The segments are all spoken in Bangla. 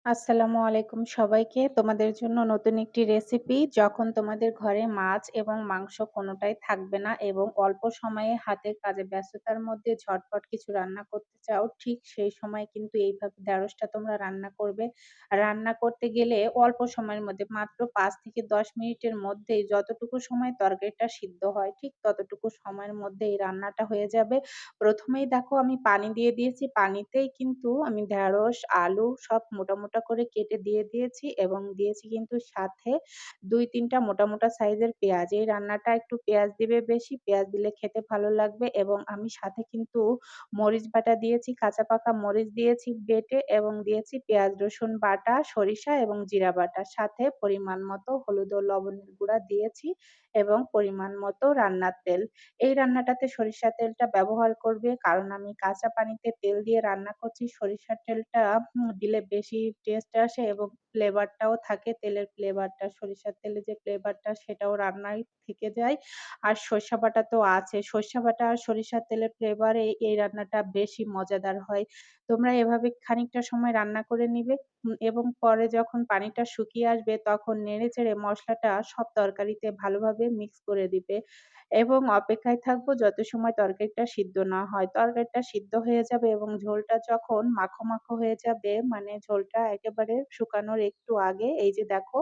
আসসালামু আলাইকুম সবাইকে। তোমাদের জন্য নতুন একটি রেসিপি। যখন তোমাদের ঘরে মাছ এবং মাংস কোনটাই থাকবে না এবং অল্প সময়ে হাতের কাজে ব্যস্ততার মধ্যে ঝটপট কিছু রান্না করতে চাও, ঠিক সেই সময় কিন্তু এইভাবে ঢেঁড়সটা তোমরা রান্না করবে। রান্না করতে গেলে অল্প সময়ের মধ্যে মাত্র ৫ থেকে ১০ মিনিটের মধ্যেই যতটুকু সময় তরকারিটা সিদ্ধ হয়, ঠিক ততটুকু সময়ের মধ্যে এই রান্নাটা হয়ে যাবে। প্রথমেই দেখো আমি পানি দিয়ে দিয়েছি। পানিতেই কিন্তু আমি ঢেঁড়স, আলু সব মোটা, মোটা করে কেটে দিয়ে দিয়েছি এবং দিয়েছি কিন্তু সাথে ২-৩ টা মোটা, মোটা সাইজের পেঁয়াজ। এই রান্নাটা একটু পেঁয়াজ দিবে বেশি, পেঁয়াজ দিলে খেতে ভালো লাগবে এবং আমি সাথে কিন্তু মরিচ বাটা দিয়েছি, কাঁচা পাকা মরিচ দিয়েছি বেটে এবং দিয়েছি পেঁয়াজ, রসুন বাটা, সরিষা এবং জিরা বাটা। সাথে পরিমাণ মতো হলুদ ও লবণের গুঁড়া দিয়েছি এবং পরিমাণ মতো রান্নার তেল। এই রান্নাটাতে সরিষার তেলটা ব্যবহার করবে। কারণ আমি কাঁচা পানিতে তেল দিয়ে রান্না করছি। সরিষার তেলটা দিলে বেশি টেস্ট আসে এবং ফ্লেভারটাও থাকে। তেলের ফ্লেভারটা, সরিষার তেলের যে ফ্লেভারটা সেটাও রান্নায় থেকে যায়। আর সরিষা বাটা তো আছে। সরিষা বাটা আর সরিষার তেলের ফ্লেভারে এই রান্নাটা বেশি মজাদার হয়। তোমরা এভাবে খানিকটা সময় রান্না করে নিবে এবং পরে যখন পানিটা শুকিয়ে আসবে তখন নেড়েচেড়ে মসলাটা সব তরকারিতে ভালোভাবে মিক্স করে দিবে। এবং অপেক্ষায় থাকবো যত সময় তরকারিটা সিদ্ধ না হয়। তরকারিটা সিদ্ধ হয়ে যাবে এবং ঝোলটা যখন মাখো, মাখো হয়ে যাবে মানে ঝোলটা একেবারে শুকানোর একটু আগে এই যে দেখো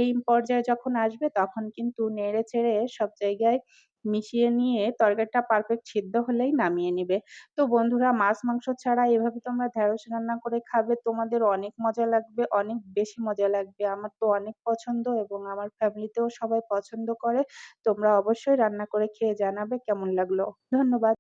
এই পর্যায়ে যখন আসবে তখন কিন্তু নেড়ে-চেড়ে সব জায়গায় মিশিয়ে নিয়ে তরকারিটা পারফেক্ট সিদ্ধ হলেই নামিয়ে নিবে। তো বন্ধুরা মাছ, মাংস ছাড়া এভাবে তোমরা ঢেঁড়স রান্না করে খাবে। তোমাদের অনেক মজা লাগবে, অনেক বেশি মজা লাগবে। আমার তো অনেক পছন্দ এবং আমার ফ্যামিলিতেও সবাই পছন্দ করে। তোমরা অবশ্যই রান্না করে খেয়ে জানাবে কেমন লাগলো। ধন্যবাদ।